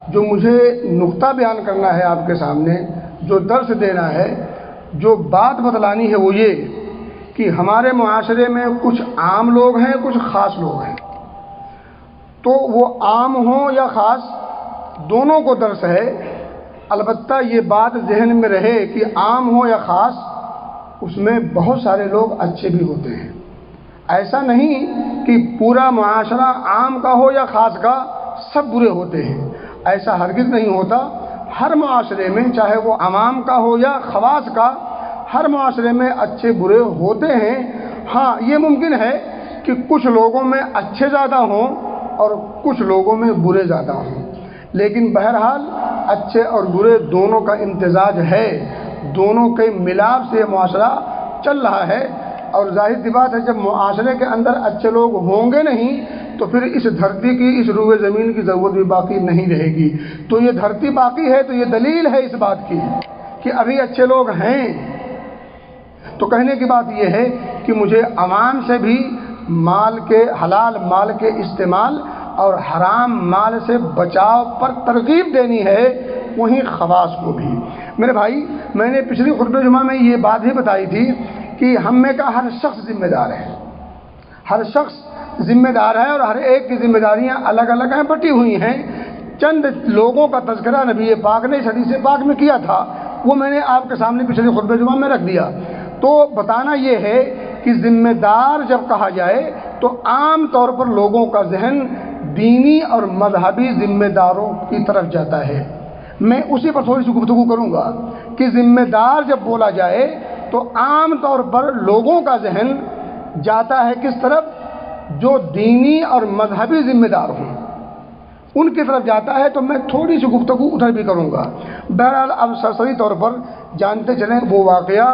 جو مجھے نقطہ بیان کرنا ہے آپ کے سامنے، جو درس دینا ہے، جو بات بتلانی ہے، وہ یہ کہ ہمارے معاشرے میں کچھ عام لوگ ہیں، کچھ خاص لوگ ہیں۔ تو وہ عام ہوں یا خاص، دونوں کو درس ہے۔ البتہ یہ بات ذہن میں رہے کہ عام ہو یا خاص، اس میں بہت سارے لوگ اچھے بھی ہوتے ہیں۔ ایسا نہیں کہ پورا معاشرہ عام کا ہو یا خاص کا سب برے ہوتے ہیں، ایسا ہرگز نہیں ہوتا۔ ہر معاشرے میں، چاہے وہ عوام کا ہو یا خواص کا، ہر معاشرے میں اچھے برے ہوتے ہیں۔ ہاں، یہ ممکن ہے کہ کچھ لوگوں میں اچھے زیادہ ہوں اور کچھ لوگوں میں برے زیادہ ہوں، لیکن بہرحال اچھے اور برے دونوں کا امتزاج ہے، دونوں کے ملاپ سے معاشرہ چل رہا ہے۔ اور ظاہر سی بات ہے، جب معاشرے کے اندر اچھے لوگ ہوں گے نہیں تو پھر اس دھرتی کی، اس روئے زمین کی ضرورت بھی باقی نہیں رہے گی۔ تو یہ دھرتی باقی ہے تو یہ دلیل ہے اس بات کی کہ ابھی اچھے لوگ ہیں۔ تو کہنے کی بات یہ ہے کہ مجھے عوام سے بھی مال کے، حلال مال کے استعمال اور حرام مال سے بچاؤ پر ترغیب دینی ہے، وہیں خواص کو بھی۔ میرے بھائی، میں نے پچھلی خطبہ جمعہ میں یہ بات بھی بتائی تھی کہ ہم میں کا ہر شخص ذمہ دار ہے، ہر شخص ذمہ دار ہے، اور ہر ایک کی ذمہ داریاں الگ الگ ہیں، بٹی ہوئی ہیں۔ چند لوگوں کا تذکرہ نبی پاک نے اس حدیث پاک میں کیا تھا، وہ میں نے آپ کے سامنے پچھلے خطبہ جمعہ میں رکھ دیا۔ تو بتانا یہ ہے کہ ذمہ دار جب کہا جائے تو عام طور پر لوگوں کا ذہن دینی اور مذہبی ذمہ داروں کی طرف جاتا ہے۔ میں اسی پر تھوڑی سی گفتگو کروں گا کہ ذمہ دار جب بولا جائے تو عام طور پر لوگوں کا ذہن جاتا ہے کس طرف؟ جو دینی اور مذہبی ذمہ دار ہوں ان کی طرف جاتا ہے۔ تو میں تھوڑی سی گفتگو ادھر بھی کروں گا۔ بہرحال اب سرسری طور پر جانتے چلیں وہ واقعہ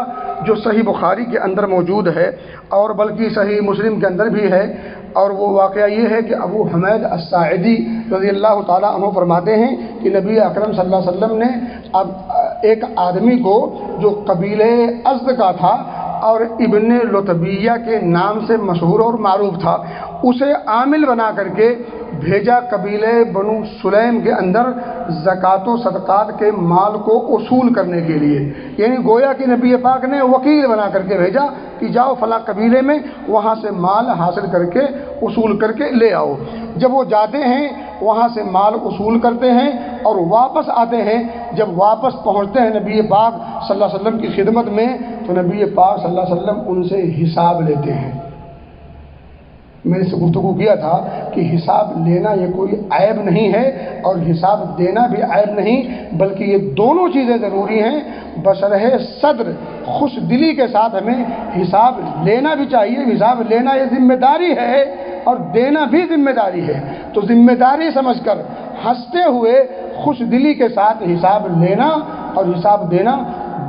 جو صحیح بخاری کے اندر موجود ہے اور بلکہ صحیح مسلم کے اندر بھی ہے، اور وہ واقعہ یہ ہے کہ ابو حمید الساعدی رضی اللہ تعالیٰ عنہ فرماتے ہیں کہ نبی اکرم صلی اللہ علیہ وسلم نے اب ایک آدمی کو جو قبیلہ ازد کا تھا اور ابن لطبیہ کے نام سے مشہور اور معروف تھا، اسے عامل بنا کر کے بھیجا قبیلہ بنو سلیم کے اندر زکوٰۃ و صدقات کے مال کو اصول کرنے کے لیے۔ یعنی گویا کہ نبی پاک نے وکیل بنا کر کے بھیجا کہ جاؤ فلاں قبیلے میں، وہاں سے مال حاصل کر کے اصول کر کے لے آؤ۔ جب وہ جاتے ہیں وہاں سے مال اصول کرتے ہیں اور واپس آتے ہیں، جب واپس پہنچتے ہیں نبی پاک صلی اللہ علیہ وسلم کی خدمت میں تو نبی پاک صلی اللہ علیہ وسلم ان سے حساب لیتے ہیں۔ میں نے اس سے گفتگو کیا تھا کہ حساب لینا یہ کوئی عیب نہیں ہے اور حساب دینا بھی عیب نہیں، بلکہ یہ دونوں چیزیں ضروری ہیں۔ بشرح صدر خوش دلی کے ساتھ ہمیں حساب لینا بھی چاہیے۔ حساب لینا یہ ذمہ داری ہے اور دینا بھی ذمہ داری ہے، تو ذمہ داری سمجھ کر ہنستے ہوئے خوش دلی کے ساتھ حساب لینا اور حساب دینا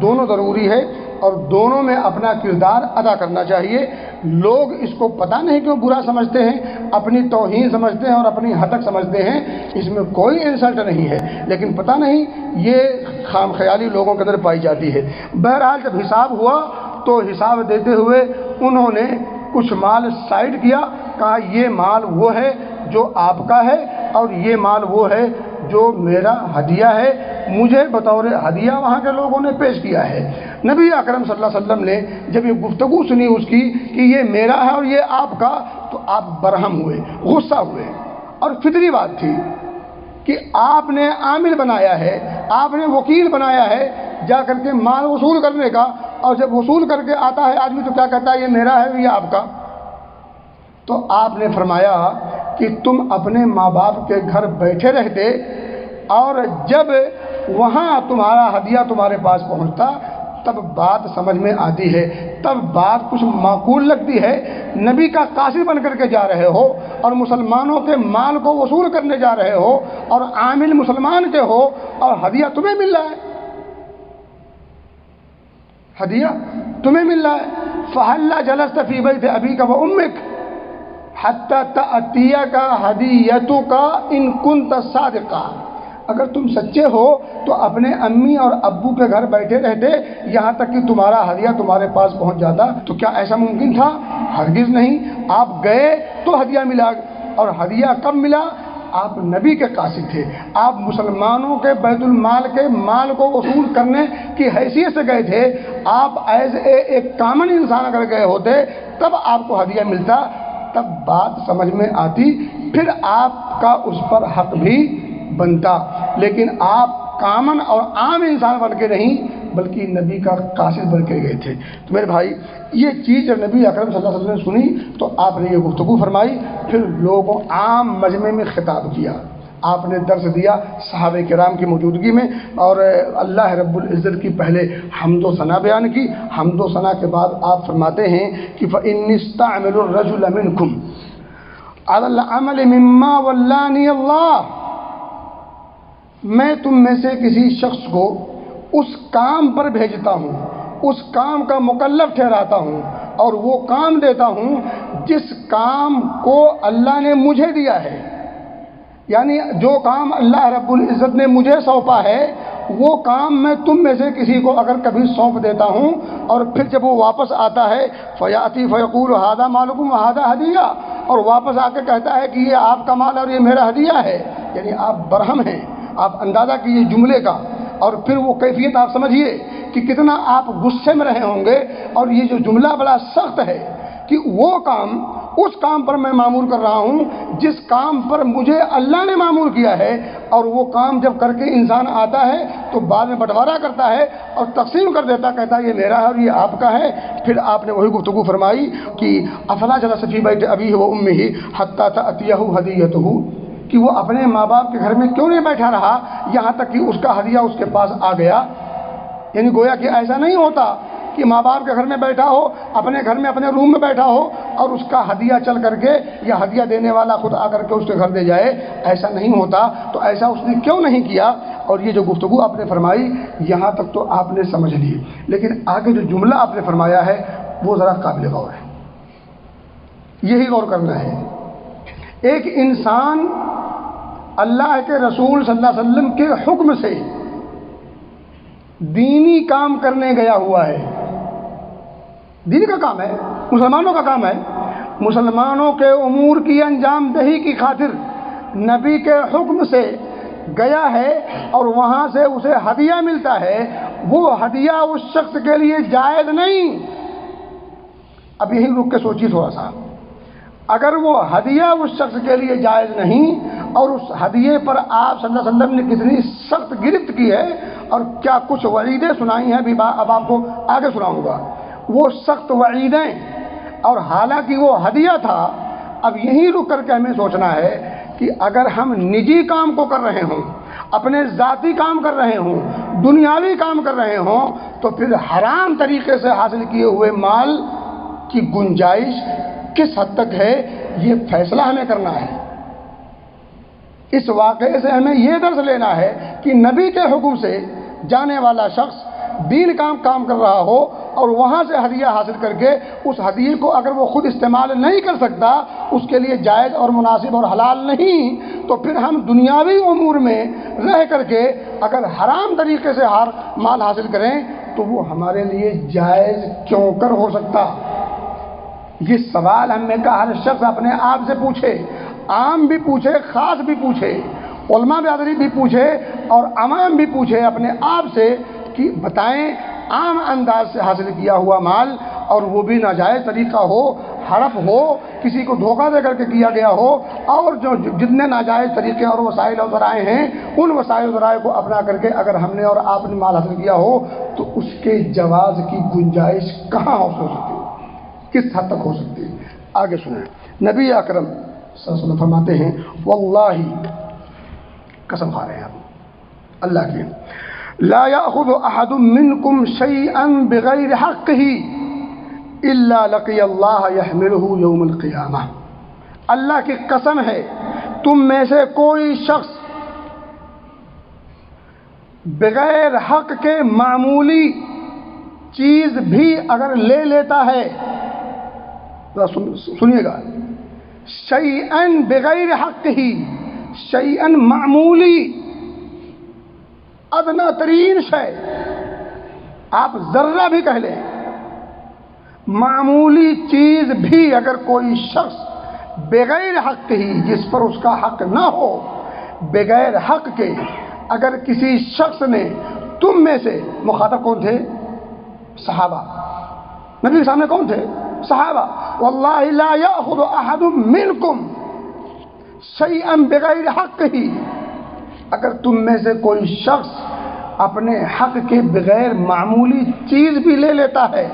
دونوں ضروری ہے، اور دونوں میں اپنا کردار ادا کرنا چاہیے۔ لوگ اس کو پتہ نہیں کیوں برا سمجھتے ہیں، اپنی توہین سمجھتے ہیں اور اپنی ہتک سمجھتے ہیں۔ اس میں کوئی انسلٹ نہیں ہے، لیکن پتہ نہیں یہ خام خیالی لوگوں کے اندر پائی جاتی ہے۔ بہرحال جب حساب ہوا تو حساب دیتے ہوئے انہوں نے کچھ مال سائڈ کیا، کہا یہ مال وہ ہے جو آپ کا ہے اور یہ مال وہ ہے جو میرا ہدیہ ہے، مجھے بطور ہدیہ وہاں کے لوگوں نے پیش کیا ہے۔ نبی اکرم صلی اللہ علیہ وسلم نے جب یہ گفتگو سنی اس کی کہ یہ میرا ہے اور یہ آپ کا، تو آپ برہم ہوئے، غصہ ہوئے، اور فطری بات تھی کہ آپ نے عامل بنایا ہے، آپ نے وکیل بنایا ہے جا کر کے مال وصول کرنے کا، اور جب وصول کر کے آتا ہے آدمی تو کیا کہتا ہے یہ میرا ہے یہ آپ کا۔ تو آپ نے فرمایا کہ تم اپنے ماں باپ کے گھر بیٹھے رہتے اور جب وہاں تمہارا ہدیہ تمہارے پاس پہنچتا تب بات سمجھ میں آتی ہے، تب بات کچھ معقول لگتی ہے۔ نبی کا قاصد بن کر کے جا رہے ہو اور مسلمانوں کے مال کو وصول کرنے جا رہے ہو اور عامل مسلمان کے ہو اور ہدیہ تمہیں مل رہا ہے، ہدیہ تمہیں مل رہا ہے۔ فَهَلَّا جَلَسْتَ فِي بَيْتِ أَبِيكَ وَأُمِّكَ حَتَّى تَأْتِيَكَ هَدِيَّتُكَ إِن كُنتَ صَادِقًا۔ اگر تم سچے ہو تو اپنے امی اور ابو کے گھر بیٹھے رہتے یہاں تک کہ تمہارا ہدیہ تمہارے پاس پہنچ جاتا۔ تو کیا ایسا ممکن تھا؟ ہرگز نہیں۔ آپ گئے تو ہدیہ ملا، اور ہدیہ کب ملا؟ آپ نبی کے قاصد تھے، آپ مسلمانوں کے بیت المال کے مال کو وصول کرنے کی حیثیت سے گئے تھے، آپ ایز ایک کامن انسان اگر گئے ہوتے تب آپ کو ہدیہ ملتا، تب بات سمجھ میں آتی، پھر آپ کا اس پر حق بھی بنتا، لیکن آپ کامن اور عام انسان بن کے نہیں بلکہ نبی کا قاصد بن کے گئے تھے۔ تو میرے بھائی یہ چیز جب نبی اکرم صلی اللہ علیہ وسلم نے سنی تو آپ نے یہ گفتگو فرمائی، پھر لوگوں عام مجمع میں خطاب کیا، آپ نے درس دیا صحابہ کرام کی موجودگی میں، اور اللہ رب العزت کی پہلے حمد و ثنا بیان کی۔ حمد و ثنا کے بعد آپ فرماتے ہیں کہ فَإِنِّ اسْتَعْمِلُ الرَّجُلَ مِنْكُمْ عَلَى الْعَمَلِ مِمَّا وَلَّانِيَ اللَّهُ، میں تم میں سے کسی شخص کو اس کام پر بھیجتا ہوں، اس کام کا مکلف ٹھہراتا ہوں اور وہ کام دیتا ہوں جس کام کو اللہ نے مجھے دیا ہے، یعنی جو کام اللہ رب العزت نے مجھے سونپا ہے وہ کام میں تم میں سے کسی کو اگر کبھی سونپ دیتا ہوں اور پھر جب وہ واپس آتا ہے فیاتی فیقول ہذا مالکم وہذا ہدیہ، اور واپس آ کے کہتا ہے کہ یہ آپ کا مال اور یہ میرا ہدیہ ہے، یعنی آپ برہم ہیں، آپ اندازہ کیجیے جملے کا، اور پھر وہ کیفیت آپ سمجھیے کہ کتنا آپ غصے میں رہے ہوں گے، اور یہ جو جملہ بڑا سخت ہے کہ وہ کام اس کام پر میں معمول کر رہا ہوں جس کام پر مجھے اللہ نے معمول کیا ہے، اور وہ کام جب کر کے انسان آتا ہے تو بعد میں بٹوارا کرتا ہے اور تقسیم کر دیتا، کہتا ہے یہ میرا ہے اور یہ آپ کا ہے۔ پھر آپ نے وہی گفتگو فرمائی کہ افلا جلس فی بیت ابیہ و امہ حتی تأتیہ ہدیتہ، کہ وہ اپنے ماں باپ کے گھر میں کیوں نہیں بیٹھا رہا یہاں تک کہ اس کا ہدیہ اس کے پاس آ گیا۔ یعنی گویا کہ ایسا نہیں ہوتا کہ ماں باپ کے گھر میں بیٹھا ہو، اپنے گھر میں اپنے روم میں بیٹھا ہو اور اس کا ہدیہ چل کر کے یا ہدیہ دینے والا خود آ کر کے اس کے گھر دے جائے، ایسا نہیں ہوتا۔ تو ایسا اس نے کیوں نہیں کیا؟ اور یہ جو گفتگو آپ نے فرمائی یہاں تک تو آپ نے سمجھ لی، لیکن آگے جو جملہ آپ نے فرمایا ہے وہ ذرا قابل غور ہے، یہی غور کرنا ہے۔ ایک انسان اللہ کے رسول صلی اللہ علیہ وسلم کے حکم سے دینی کام کرنے گیا ہوا ہے، دینی کا کام ہے، مسلمانوں کا کام ہے، مسلمانوں کے امور کی انجام دہی کی خاطر نبی کے حکم سے گیا ہے اور وہاں سے اسے ہدیہ ملتا ہے، وہ ہدیہ اس شخص کے لیے جائز نہیں۔ اب یہی رک کے سوچیے تھوڑا سا، اگر وہ ہدیہ اس شخص کے لیے جائز نہیں اور اس ہدیے پر آپ صلی اللہ علیہ وسلم نے کتنی سخت گرفت کی ہے اور کیا کچھ وعیدیں سنائی ہیں، اب آپ کو آگے سناؤں گا وہ سخت وعیدیں، اور حالانکہ وہ ہدیہ تھا۔ اب یہیں رک کر کے ہمیں سوچنا ہے کہ اگر ہم نجی کام کو کر رہے ہوں، اپنے ذاتی کام کر رہے ہوں، دنیاوی کام کر رہے ہوں، تو پھر حرام طریقے سے حاصل کیے ہوئے مال کی گنجائش کس حد تک ہے، یہ فیصلہ ہمیں کرنا ہے۔ اس واقعے سے ہمیں یہ درس لینا ہے کہ نبی کے حکم سے جانے والا شخص دین کام کر رہا ہو اور وہاں سے ہدیہ حاصل کر کے اس ہدیے کو اگر وہ خود استعمال نہیں کر سکتا، اس کے لیے جائز اور مناسب اور حلال نہیں، تو پھر ہم دنیاوی امور میں رہ کر کے اگر حرام طریقے سے مال حاصل کریں تو وہ ہمارے لیے جائز کیوں کر ہو سکتا؟ یہ سوال ہم نے کہا ہر شخص اپنے آپ سے پوچھے، عام بھی پوچھے، خاص بھی پوچھے، علماء برادری بھی پوچھے اور عوام بھی پوچھے اپنے آپ سے کہ بتائیں عام انداز سے حاصل کیا ہوا مال اور وہ بھی ناجائز طریقہ ہو، ہڑپ ہو، کسی کو دھوکہ دے کر کے کیا گیا ہو، اور جو جتنے ناجائز طریقے اور وسائل اور ذرائع ہیں ان وسائل و ذرائع کو اپنا کر کے اگر ہم نے اور آپ نے مال حاصل کیا ہو تو اس کے جواز کی گنجائش کہاں ہو سکتی ہے، کس حد تک ہو سکتی ہے؟ آگے سنیں، نبی اکرم صلی اللہ علیہ وسلم فرماتے ہیں واللہ، قسم کھا رہے ہیں آپ اللہ کی، لا یأخذ احد منکم شیئا بغیر حقہ الا لقی اللہ یحملہ یوم القیامہ، اللہ کی قسم ہے تم میں سے کوئی شخص بغیر حق کے معمولی چیز بھی اگر لے لیتا ہے، سنیے گا، شیئن بغیر حق ہی، شیئن معمولی، ادنا ترین شے، آپ ذرہ بھی کہہ لیں، معمولی چیز بھی اگر کوئی شخص بغیر حق ہی، جس پر اس کا حق نہ ہو، بغیر حق کے اگر کسی شخص نے تم میں سے، مخاطب کون تھے؟ صحابہ. نبی کے سامنے کون تھے؟ صحابہ. واللہ لا یاخذ احد منکم شیئا بغیر حق ہی، اگر تم میں سے کوئی شخص اپنے حق کے بغیر معمولی چیز بھی لے لیتا ہے،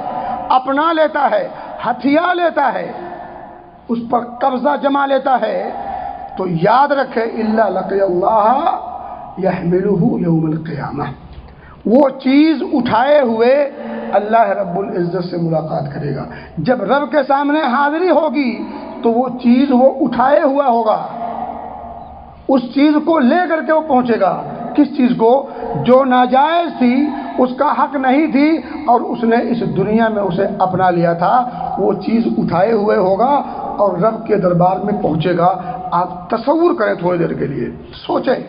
اپنا لیتا ہے، ہتھیا لیتا ہے، اس پر قبضہ جما لیتا ہے، تو یاد رکھے الا لقی اللہ یحملہ یوم القیامہ، وہ چیز اٹھائے ہوئے اللہ رب العزت سے ملاقات کرے گا. جب رب کے سامنے حاضری ہوگی تو وہ چیز وہ اٹھائے ہوا ہوگا، اس چیز کو لے کر کے وہ پہنچے گا. کس چیز کو؟ جو ناجائز تھی، اس کا حق نہیں تھی، اور اس نے اس دنیا میں اسے اپنا لیا تھا، وہ چیز اٹھائے ہوئے ہوگا اور رب کے دربار میں پہنچے گا. آپ تصور کریں تھوڑی دیر کے لیے، سوچیں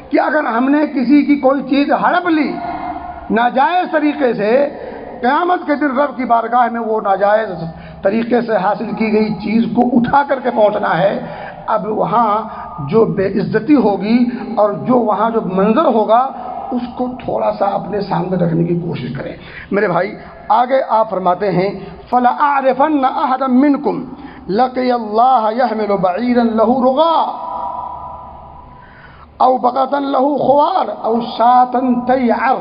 کہ اگر ہم نے کسی کی کوئی چیز ہڑپ لی ناجائز طریقے سے، قیامت کے دن رب کی بارگاہ میں وہ ناجائز طریقے سے حاصل کی گئی چیز کو اٹھا کر کے پہنچنا ہے. اب وہاں جو بے عزتی ہوگی اور جو وہاں جو منظر ہوگا، اس کو تھوڑا سا اپنے سامنے رکھنے کی کوشش کریں. میرے بھائی آگے آپ فرماتے ہیں فَلَأَعْرِفَنَّ أَحَدًا مِّنْكُمْ لَقِيَ اللَّهَ يَحْمِلُ بَعِيرًا لَهُ رُغَاءٌ أَوْ بَقَرَةً لَهُ خُوَارٌ أَوْ شَاةً تَيْعَرُ،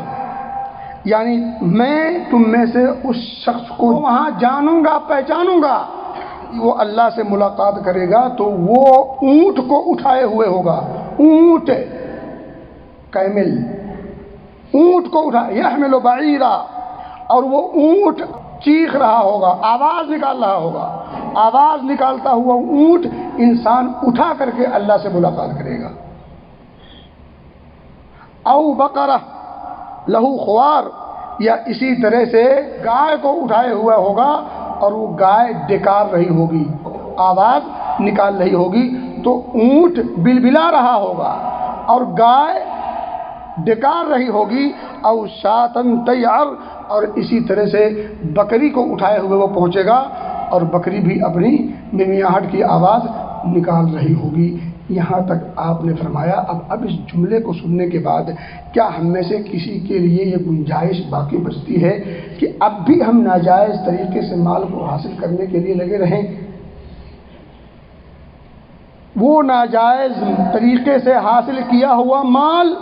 یعنی میں تم میں سے اس شخص کو وہاں جانوں گا، پہچانوں گا. وہ اللہ سے ملاقات کرے گا تو وہ اونٹ کو اٹھائے ہوئے ہوگا. اونٹ، کیمل، اونٹ کو اٹھا، یحمل بعیرا، اور وہ اونٹ چیخ رہا ہوگا، آواز نکال رہا ہوگا. آواز نکالتا ہوا اونٹ انسان اٹھا کر کے اللہ سے ملاقات کرے گا. او بقرہ لہو خوار، یا اسی طرح سے گائے کو اٹھائے ہوا ہوگا اور وہ گائے ڈکار رہی ہوگی، آواز نکال رہی ہوگی، تو اونٹ بلبلا رہا ہوگا اور گائے ڈکار رہی ہوگی. او شاتن تیار، اور اسی طرح سے بکری کو اٹھائے ہوئے وہ پہنچے گا اور بکری بھی اپنی ممیاہٹ کی آواز نکال رہی ہوگی. یہاں تک آپ نے فرمایا. اب اس جملے کو سننے کے بعد کیا ہم میں سے کسی کے لیے یہ گنجائش باقی بچتی ہے کہ اب بھی ہم ناجائز طریقے سے مال کو حاصل کرنے کے لیے لگے رہیں؟ وہ ناجائز طریقے سے حاصل کیا ہوا مال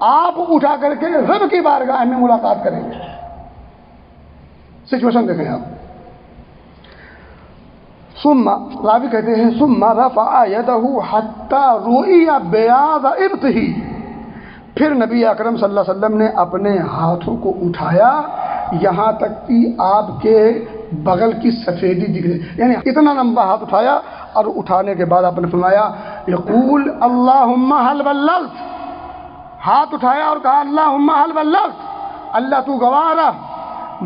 آپ اٹھا کر کے رب کی بارگاہ میں ملاقات کریں گے. سچویشن دیکھیں آپ. ثم راوی کہتے ہیں ثم رفع يده حتى رؤي بياض ابطه، پھر نبی اکرم صلی اللہ علیہ وسلم نے اپنے ہاتھوں کو اٹھایا یہاں تک کہ آپ کے بغل کی سفیدی دکھ رہی، یعنی اتنا لمبا ہاتھ اٹھایا، اور اٹھانے کے بعد آپ نے فرمایا یقول اللہم حل بلغت، ہاتھ اٹھایا اور کہا اللہم حل بلغت، اللہ تو گواہ رہ،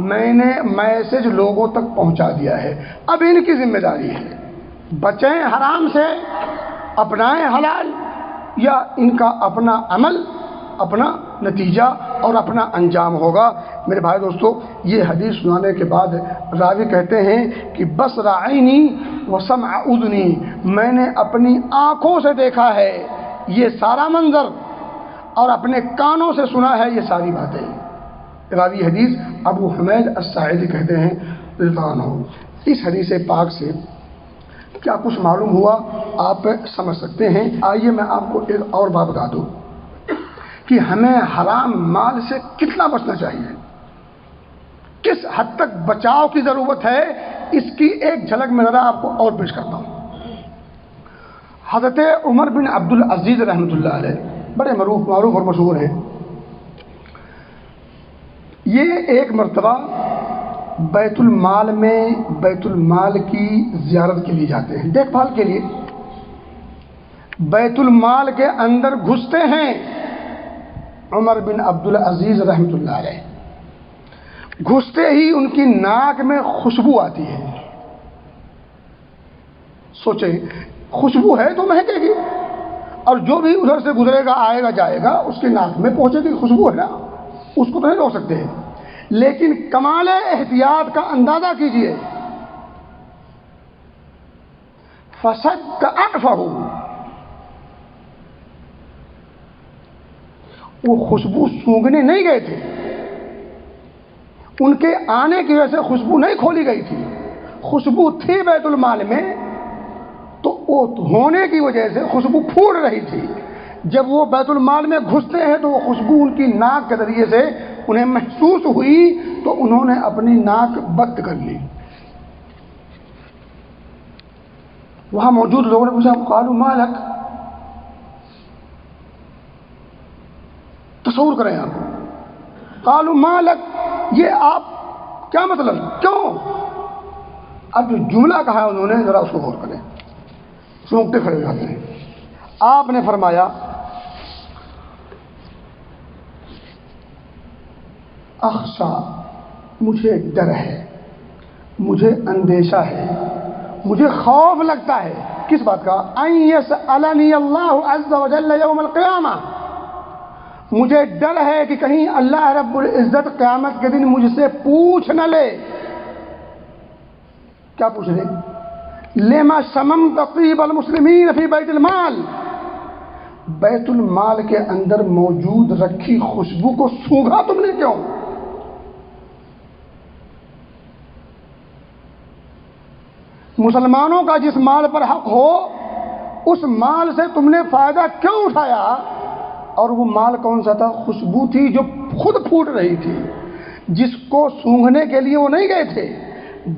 میں نے میسج لوگوں تک پہنچا دیا ہے. اب ان کی ذمہ داری ہے، بچیں حرام سے، اپنائیں حلال، یا ان کا اپنا عمل، اپنا نتیجہ اور اپنا انجام ہوگا. میرے بھائی دوستو، یہ حدیث سنانے کے بعد راوی کہتے ہیں کہ بصر عینی وسمع اذنی، میں نے اپنی آنکھوں سے دیکھا ہے یہ سارا منظر اور اپنے کانوں سے سنا ہے یہ ساری باتیں. راوی حدیث ابو حمید الساعدی کہتے ہیں رضی اللہ عنہ. اس حدیث پاک سے کیا کچھ معلوم ہوا آپ سمجھ سکتے ہیں. آئیے میں آپ کو ایک اور بات بتا دوں کہ ہمیں حرام مال سے کتنا بچنا چاہیے، کس حد تک بچاؤ کی ضرورت ہے، اس کی ایک جھلک میں ذرا آپ کو اور پیش کرتا ہوں. حضرت عمر بن عبد العزیز رحمۃ اللہ علیہ بڑے معروف اور مشہور ہیں. یہ ایک مرتبہ بیت المال میں بیت المال کی زیارت کے لیے جاتے ہیں، دیکھ بھال کے لیے. بیت المال کے اندر گھستے ہیں عمر بن عبد العزیز رحمۃ اللہ علیہ. گھستے ہی ان کی ناک میں خوشبو آتی ہے. سوچیں، خوشبو ہے تو مہکے گی، اور جو بھی ادھر سے گزرے گا، آئے گا، جائے گا، اس کی ناک میں پہنچے گی. خوشبو ہے نا، اس کو تو نہیں روک سکتے. لیکن کمال احتیاط کا اندازہ کیجئے، فسد انفہ، وہ خوشبو سونگھنے نہیں گئے تھے، ان کے آنے کی وجہ سے خوشبو نہیں کھولی گئی تھی، خوشبو تھی بیت المال میں، تو وہ ہونے کی وجہ سے خوشبو پھوٹ رہی تھی۔ جب وہ بیت المال میں گھستے ہیں تو وہ خوشبو ان کی ناک کے ذریعے سے انہیں محسوس ہوئی، تو انہوں نے اپنی ناک بند کر لی۔ وہاں موجود لوگوں نے پوچھا قالوا ما لک، تصور کریں آپ، قالوا ما لک، یہ آپ کیا مطلب، کیوں؟ اب جو جملہ کہا ہے انہوں نے ذرا اس کو غور کریں، سونگتے کھڑے ہو جاتے ہیں۔ آپ نے فرمایا اخشا، مجھے ڈر ہے، مجھے اندیشہ ہے، مجھے خوف لگتا ہے، کس بات کا؟ ان یسألنی اللہ عز وجل یوم القیامہ، مجھے ڈر ہے کہ کہیں اللہ رب العزت قیامت کے دن مجھ سے پوچھ نہ لے۔ کیا پوچھ لے؟ لما شممت طیب المسلمین فی بیت المال، بیت المال کے اندر موجود رکھی خوشبو کو سونگھا تم نے کیوں؟ مسلمانوں کا جس مال پر حق ہو اس مال سے تم نے فائدہ کیوں اٹھایا؟ اور وہ مال کون سا تھا؟ خوشبو تھی جو خود پھوٹ رہی تھی، جس کو سونگھنے کے لیے وہ نہیں گئے تھے،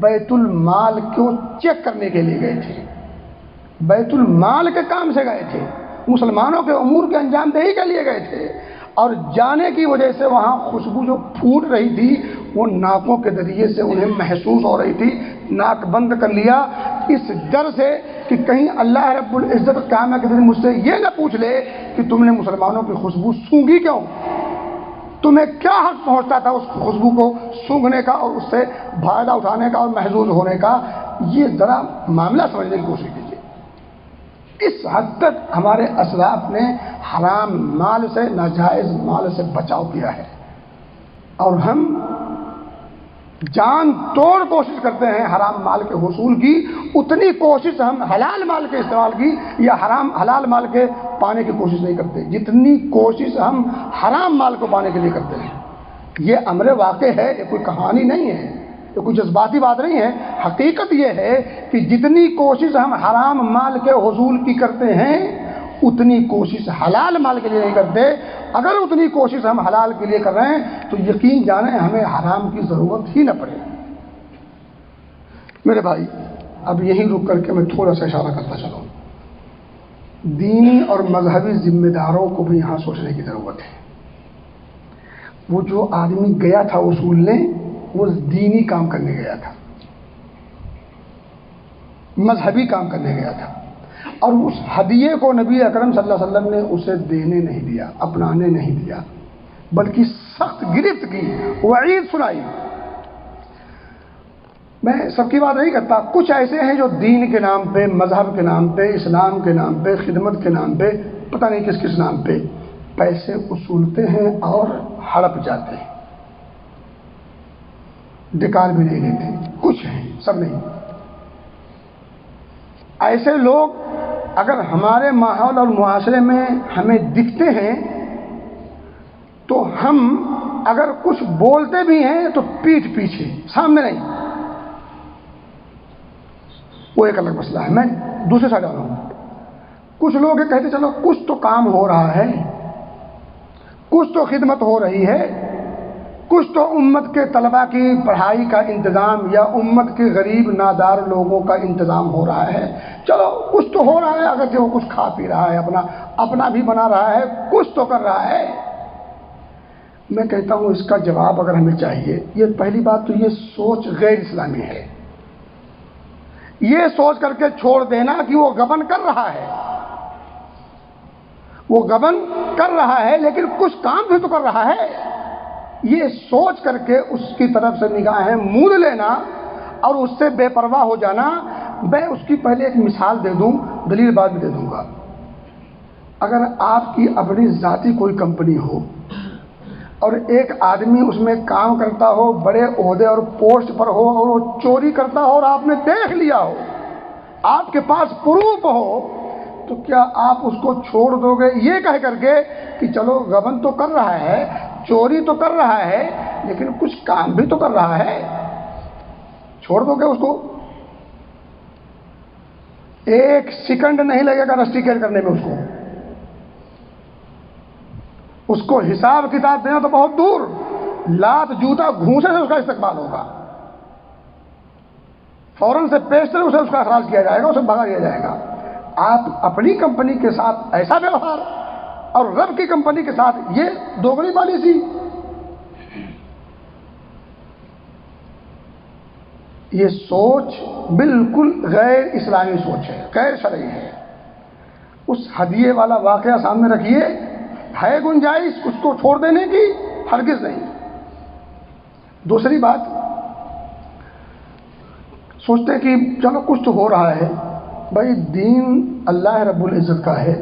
بیت المال کو چیک کرنے کے لیے گئے تھے، بیت المال کے کام سے گئے تھے، مسلمانوں کے امور کے انجام دہی کے لیے گئے تھے، اور جانے کی وجہ سے وہاں خوشبو جو پھوٹ رہی تھی وہ ناکوں کے ذریعے سے انہیں محسوس ہو رہی تھی، ناک بند کر لیا اس ڈر سے کہ کہیں اللہ رب العزت قیامت کے دن مجھ سے یہ نہ پوچھ لے کہ تم نے مسلمانوں کی خوشبو سونگھی کیوں، تمہیں کیا حق پہنچتا تھا اس خوشبو کو سونگھنے کا اور اس سے فائدہ اٹھانے کا اور محظوظ ہونے کا۔ یہ ذرا معاملہ سمجھنے کی کوشش کیجیے۔ اس حد تک ہمارے اسلاف نے حرام مال سے، ناجائز مال سے بچاؤ کیا ہے، اور ہم جان توڑ کوشش کرتے ہیں حرام مال کے حصول کی، اتنی کوشش ہم حلال مال کے استعمال کی یا حلال مال کے پانے کی کوشش نہیں کرتے جتنی کوشش ہم حرام مال کو پانے کے لیے کرتے ہیں۔ یہ امر واقع ہے، یہ کوئی کہانی نہیں ہے، یہ کوئی جذباتی بات نہیں ہے، حقیقت یہ ہے کہ جتنی کوشش ہم حرام مال کے حصول کی کرتے ہیں اتنی کوشش حلال مال کے لیے نہیں کرتے۔ اگر اتنی کوشش ہم حلال کے لیے کر رہے ہیں تو یقین جانیں ہمیں حرام کی ضرورت ہی نہ پڑے۔ میرے بھائی، اب یہیں رک کر کے میں تھوڑا سا اشارہ کرتا چلوں، دینی اور مذہبی ذمہ داروں کو بھی یہاں سوچنے کی ضرورت ہے۔ وہ جو آدمی گیا تھا وصولنے، وہ دینی کام کرنے گیا تھا، مذہبی کام کرنے گیا تھا، اور اس ہدیے کو نبی اکرم صلی اللہ علیہ وسلم نے اسے دینے نہیں دیا، اپنانے نہیں دیا، بلکہ سخت گرفت کی، وعید سنائی۔ میں سب کی بات نہیں کرتا، کچھ ایسے ہیں جو دین کے نام پہ، مذہب کے نام پہ، اسلام کے نام پہ، خدمت کے نام پہ، پتہ نہیں کس کس نام پہ پیسے وصولتے ہیں اور ہڑپ جاتے ہیں، ڈکال بھی نہیں لیتے، کچھ ہیں، سب نہیں۔ ایسے لوگ اگر ہمارے ماحول اور معاشرے میں ہمیں دکھتے ہیں تو ہم اگر کچھ بولتے بھی ہیں تو پیٹھ پیچھے، سامنے نہیں، وہ ایک الگ مسئلہ ہے۔ میں دوسرے سائڈ آ رہا ہوں، کچھ لوگ یہ کہتے چلو کچھ تو کام ہو رہا ہے، کچھ تو خدمت ہو رہی ہے، کچھ تو امت کے طلباء کی پڑھائی کا انتظام یا امت کے غریب نادار لوگوں کا انتظام ہو رہا ہے، چلو کچھ تو ہو رہا ہے، اگر وہ کچھ کھا پی رہا ہے، اپنا بھی بنا رہا ہے، کچھ تو کر رہا ہے۔ میں کہتا ہوں اس کا جواب اگر ہمیں چاہیے، یہ پہلی بات تو یہ سوچ غیر اسلامی ہے، یہ سوچ کر کے چھوڑ دینا کہ وہ غبن کر رہا ہے، وہ غبن کر رہا ہے لیکن کچھ کام بھی تو کر رہا ہے، یہ سوچ کر کے اس کی طرف سے نگاہیں موڑ لینا اور اس سے بے پرواہ ہو جانا۔ میں اس کی پہلے ایک مثال دے دوں، دلیل بعد بھی دے دوں گا۔ اگر آپ کی اپنی ذاتی کوئی کمپنی ہو اور ایک آدمی اس میں کام کرتا ہو، بڑے عہدے اور پوسٹ پر ہو، اور وہ چوری کرتا ہو اور آپ نے دیکھ لیا ہو آپ کے پاس پروف ہو تو کیا آپ اس کو چھوڑ دو گے یہ کہہ کر کے کہ چلو غبن تو کر رہا ہے، چوری تو کر رہا ہے، لیکن کچھ کام بھی تو کر رہا ہے، چھوڑ دو گے اس کو؟ ایک سیکنڈ نہیں لگے گا رسٹیکیٹ کرنے میں اس کو حساب کتاب دینا تو بہت دور، لات جوتا گھونسے سے اس کا استقبال ہوگا، فوراً سے پیسٹر اسے اس کا اخراج کیا جائے گا، اسے بھگا دیا جائے گا۔ آپ اپنی کمپنی کے ساتھ ایسا ویوہار اور رب کی کمپنی کے ساتھ یہ دوگنی پالیسی، یہ سوچ بالکل غیر اسلامی سوچ ہے، غیر شرعی ہے۔ اس ہدیے والا واقعہ سامنے رکھیے، ہے گنجائش اس کو چھوڑ دینے کی؟ ہرگز نہیں۔ دوسری بات، سوچتے کہ چلو کچھ تو ہو رہا ہے، بھائی دین اللہ رب العزت کا ہے،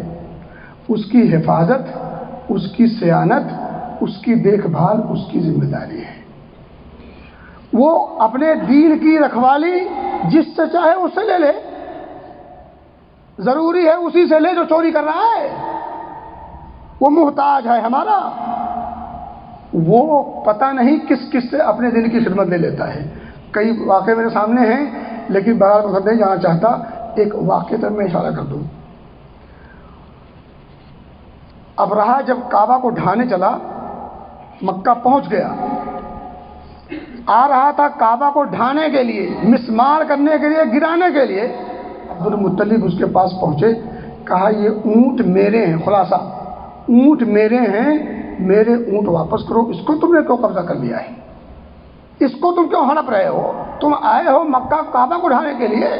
اس کی حفاظت، اس کی صیانت، اس کی دیکھ بھال اس کی ذمہ داری ہے۔ وہ اپنے دین کی رکھوالی جس سے چاہے اس سے لے لے، ضروری ہے اسی سے لے جو چوری کر رہا ہے، وہ محتاج ہے ہمارا، وہ پتہ نہیں کس کس سے اپنے دین کی خدمت لے لیتا ہے۔ کئی واقعے میرے سامنے ہیں، لیکن بہرحال میں نہیں جانا چاہتا، ایک واقعے تک میں اشارہ کر دوں۔ ابرہہ جب کعبہ کو ڈھانے چلا، مکہ پہنچ گیا، آ رہا تھا کعبہ کو ڈھانے کے لیے، مسمار کرنے کے لیے، گرانے کے لیے، عبدالمطلب اس کے پاس پہنچے، کہا یہ اونٹ میرے ہیں، خلاصہ اونٹ میرے ہیں، میرے اونٹ واپس کرو، اس کو تم نے کیوں قبضہ کر لیا ہے؟ اس کو تم کیوں ہڑپ رہے ہو؟ تم آئے ہو مکہ کعبہ کو ڈھانے کے لیے،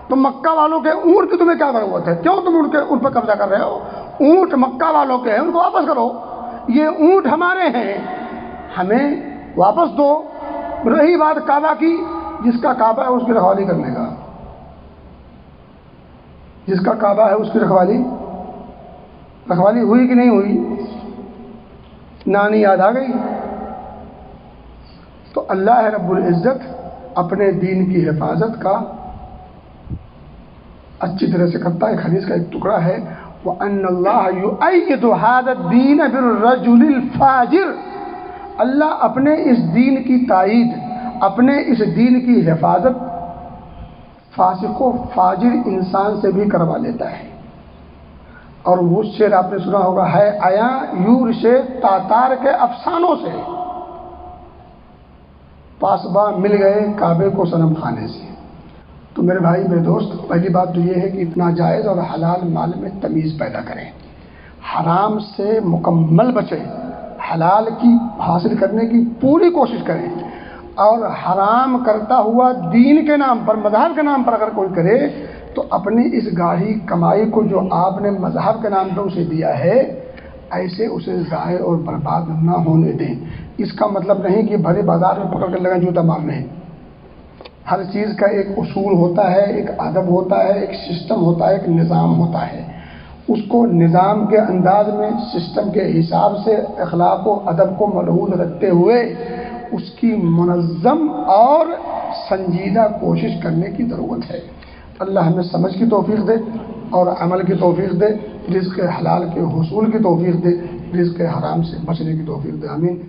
تو مکہ والوں کے اونٹ کی تمہیں کیا ضرورت ہے؟ کیوں تم ان پر قبضہ کر رہے ہو؟ اونٹ مکہ والوں کے ہیں، ان کو واپس کرو، یہ اونٹ ہمارے ہیں، ہمیں واپس دو۔ رہی بات کعبہ کی، جس کا کعبہ ہے اس کی رکھوالی کرنے کا، جس کا کعبہ ہے اس کی رکھوالی ہوئی کہ نہیں ہوئی؟ نانی یاد آ گئی؟ تو اللہ رب العزت اپنے دین کی حفاظت کا اچھی طرح سے کرتا ہے۔ ایک حدیث کا ایک ٹکڑا ہے، وَأَنَّ اللَّهَ يُؤَيِّدُ هَذَا الدِّينَ بِالرَّجُلِ الْفَاجِرِ، اللہ اپنے اس دین کی تائید، اپنے اس دین کی حفاظت فاسق و فاجر انسان سے بھی کروا لیتا ہے۔ اور وہ شعر آپ نے سنا ہوگا، ہے آیا یور سے تاتار کے افسانوں سے، پاسباں مل گئے کعبے کو صنم خانے سے۔ تو میرے بھائی میرے دوست، پہلی بات تو یہ ہے کہ ناجائز اور حلال مال میں تمیز پیدا کریں، حرام سے مکمل بچیں، حلال کی حاصل کرنے کی پوری کوشش کریں، اور حرام کرتا ہوا دین کے نام پر، مذہب کے نام پر اگر کوئی کرے تو اپنی اس گاڑی کمائی کو جو آپ نے مذہب کے نام پر اسے دیا ہے، ایسے اسے ضائع اور برباد نہ ہونے دیں۔ اس کا مطلب نہیں کہ بھرے بازار میں پکڑ کر لگیں جوتا مارنے۔ ہر چیز کا ایک اصول ہوتا ہے، ایک ادب ہوتا ہے، ایک سسٹم ہوتا ہے، ایک نظام ہوتا ہے۔ اس کو نظام کے انداز میں، سسٹم کے حساب سے، اخلاق و ادب کو ملحوظ رکھتے ہوئے اس کی منظم اور سنجیدہ کوشش کرنے کی ضرورت ہے۔ اللہ ہمیں سمجھ کی توفیق دے اور عمل کی توفیق دے، رزق حلال کے حصول کی توفیق دے، رزق حرام سے بچنے کی توفیق دے، آمین۔